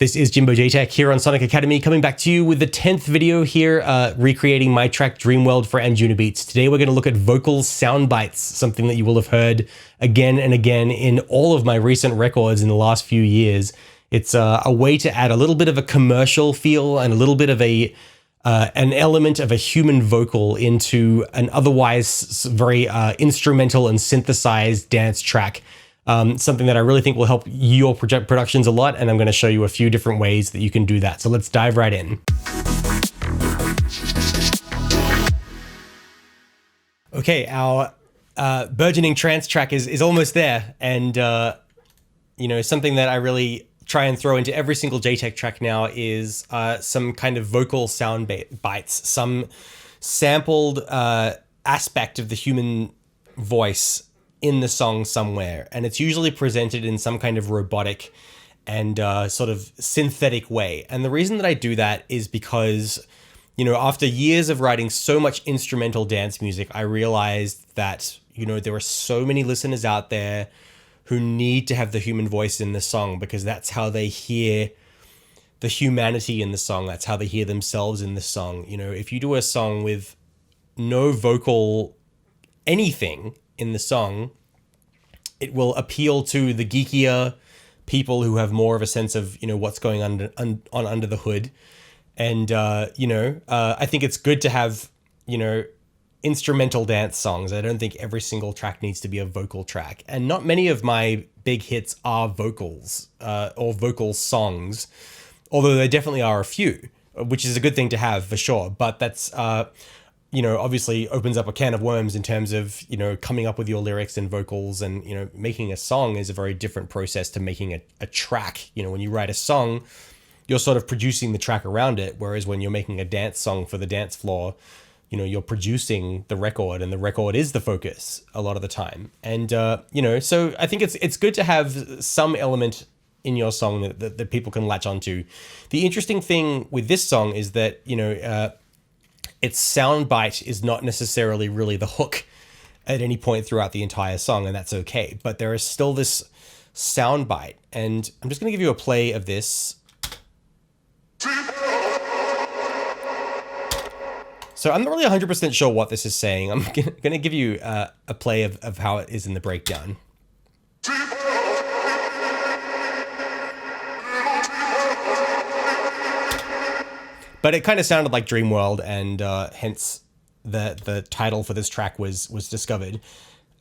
This is Jimbo J-Tech here on Sonic Academy, coming back to you with the 10th video here, recreating my track Dreamworld for Anjunabeats. Today we're going to look at vocal soundbytes, something that you will have heard again and again in all of my recent records in the last few years. It's a way to add a little bit of a commercial feel and a little bit of an element of a human vocal into an otherwise very instrumental and synthesized dance track. Something that I really think will help your productions a lot, and I'm going to show you a few different ways that you can do that. So let's dive right in. Okay, our burgeoning trance track is almost there, and you know, something that I really try and throw into every single J-Tech track now is some kind of vocal sound bites, some sampled aspect of the human voice in the song somewhere, and it's usually presented in some kind of robotic and sort of synthetic way. And the reason that I do that is because, you know, after years of writing so much instrumental dance music, I realized that, you know, there are so many listeners out there who need to have the human voice in the song, because that's how they hear the humanity in the song. That's how they hear themselves in the song. You know, if you do a song with no vocal anything in the song, it will appeal to the geekier people who have more of a sense of, you know, what's going on under the hood. And, you know, I think it's good to have, you know, instrumental dance songs. I don't think every single track needs to be a vocal track. And not many of my big hits are vocals or vocal songs, although there definitely are a few, which is a good thing to have for sure. But that's, you know, obviously opens up a can of worms in terms of, you know, coming up with your lyrics and vocals. And, you know, making a song is a very different process to making a track. You know, when you write a song, you're sort of producing the track around it. Whereas when you're making a dance song for the dance floor, you know, you're producing the record, and the record is the focus a lot of the time. And, you know, so I think it's good to have some element in your song that people can latch onto. The interesting thing with this song is that, you know, its soundbite is not necessarily really the hook at any point throughout the entire song, and that's okay. But there is still this soundbite, and I'm just going to give you a play of this. So I'm not really 100% sure what this is saying. I'm going to give you a play of how it is in the breakdown. But it kind of sounded like Dreamworld, and hence the title for this track was discovered.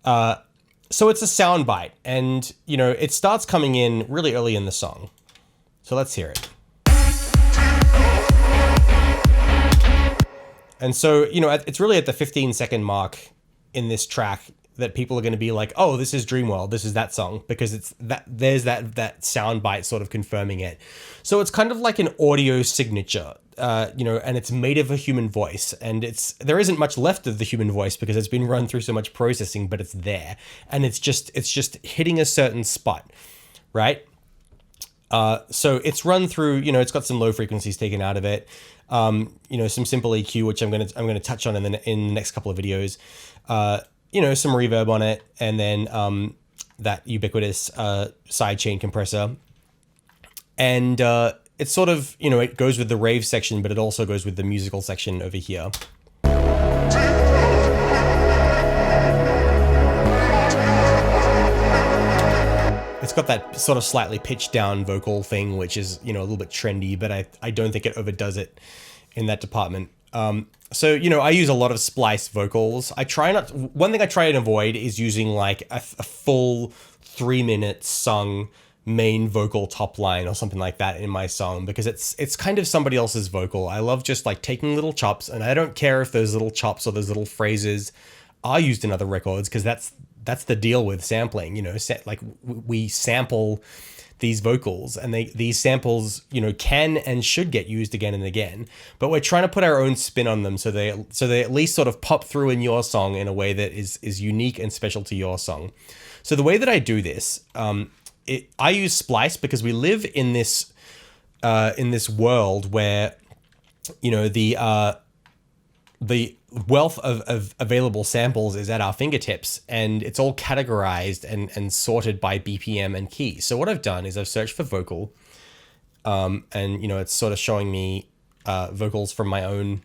So it's a soundbite, and, you know, it starts coming in really early in the song. So let's hear it. And so, you know, it's really at the 15-second mark in this track that people are going to be like, oh, this is Dreamworld, this is that song, because it's there's that sound bite sort of confirming it. So it's kind of like an audio signature, you know, and it's made of a human voice, and there isn't much left of the human voice because it's been run through so much processing, but it's there, and it's just hitting a certain spot, right? So it's run through, you know, it's got some low frequencies taken out of it, you know, some simple EQ, which I'm gonna touch on in the next couple of videos. You know, some reverb on it, and then that ubiquitous sidechain compressor. And it's sort of, you know, it goes with the rave section, but it also goes with the musical section over here. It's got that sort of slightly pitched down vocal thing, which is, you know, a little bit trendy, but I don't think it overdoes it in that department. So, you know, I use a lot of Splice vocals. One thing I try and avoid is using like a full 3-minute sung main vocal top line or something like that in my song, because it's kind of somebody else's vocal. I love just like taking little chops, and I don't care if those little chops or those little phrases are used in other records, because that's the deal with sampling, you know, like we sample these vocals, and these samples, you know, can and should get used again and again, but we're trying to put our own spin on them, so they at least sort of pop through in your song in a way that is unique and special to your song. So the way that I do this, I use Splice because we live in this world where, you know, the wealth of available samples is at our fingertips, and it's all categorized and sorted by BPM and key. So what I've done is I've searched for vocal, and, you know, it's sort of showing me vocals from my own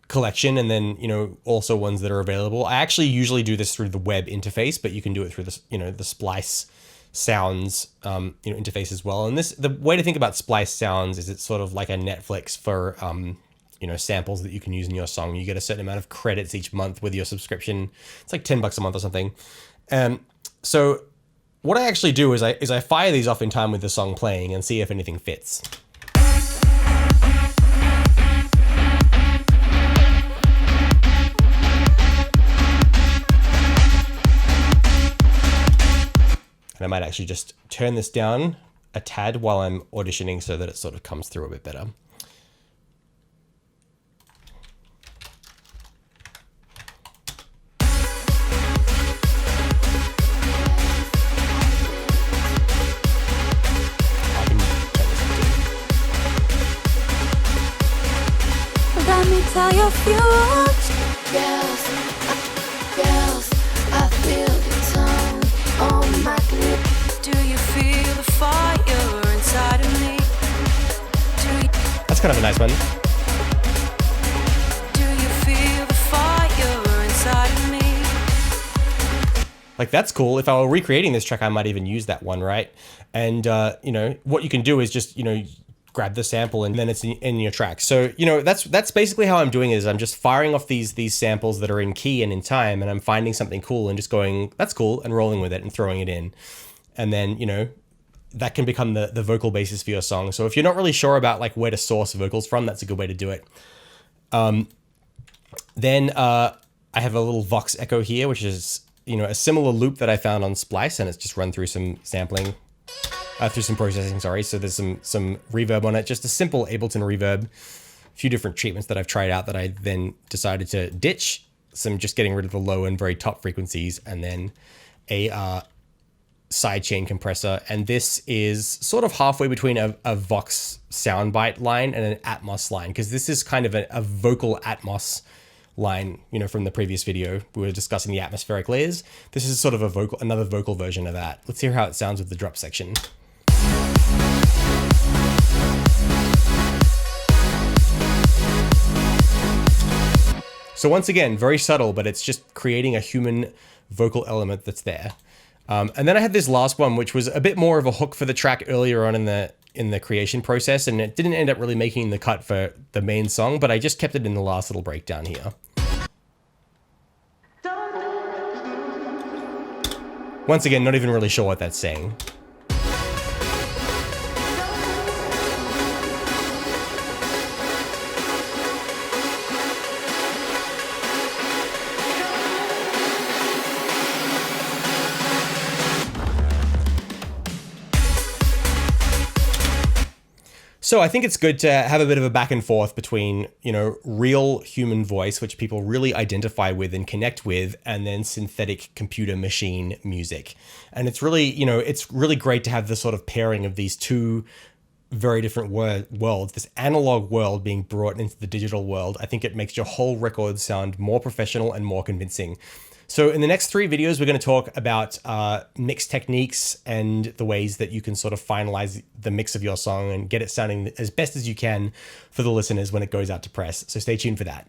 collection, and then, you know, also ones that are available. I actually usually do this through the web interface, but you can do it through the, you know, the Splice sounds, you know, interface as well. And the way to think about Splice sounds is it's sort of like a Netflix for, you know, samples that you can use in your song. You get a certain amount of credits each month with your subscription. It's like $10 a month or something. So what I actually do is I fire these off in time with the song playing and see if anything fits. And I might actually just turn this down a tad while I'm auditioning so that it sort of comes through a bit better. Let me tell you a few words. Girls, I feel the tone on my lip. Do you feel the fire inside of me? That's kind of a nice one. Do you feel the fire inside of me? Like, that's cool. If I were recreating this track, I might even use that one, right? And, you know, what you can do is just, you know, grab the sample and then it's in your track. So, you know, that's basically how I'm doing it, is I'm just firing off these samples that are in key and in time, and I'm finding something cool and just going, that's cool, and rolling with it and throwing it in. And then, you know, that can become the vocal basis for your song. So if you're not really sure about like where to source vocals from, that's a good way to do it. Then I have a little Vox echo here, which is, you know, a similar loop that I found on Splice, and it's just run through some sampling. Through some processing, sorry. So there's some reverb on it, just a simple Ableton reverb, a few different treatments that I've tried out that I then decided to ditch, some just getting rid of the low and very top frequencies, and then a sidechain compressor. And this is sort of halfway between a Vox Soundbite line and an Atmos line, because this is kind of a vocal Atmos line, you know, from the previous video. We were discussing the atmospheric layers. This is sort of another vocal version of that. Let's hear how it sounds with the drop section. So once again, very subtle, but it's just creating a human vocal element that's there. And then I had this last one, which was a bit more of a hook for the track earlier on in the creation process, and it didn't end up really making the cut for the main song, but I just kept it in the last little breakdown here. Once again, not even really sure what that's saying. So I think it's good to have a bit of a back and forth between, you know, real human voice, which people really identify with and connect with, and then synthetic computer machine music. And it's really, you know, it's really great to have this sort of pairing of these two very different worlds, this analog world being brought into the digital world. I think it makes your whole record sound more professional and more convincing. So in the next 3 videos, we're going to talk about mix techniques and the ways that you can sort of finalize the mix of your song and get it sounding as best as you can for the listeners when it goes out to press. So stay tuned for that.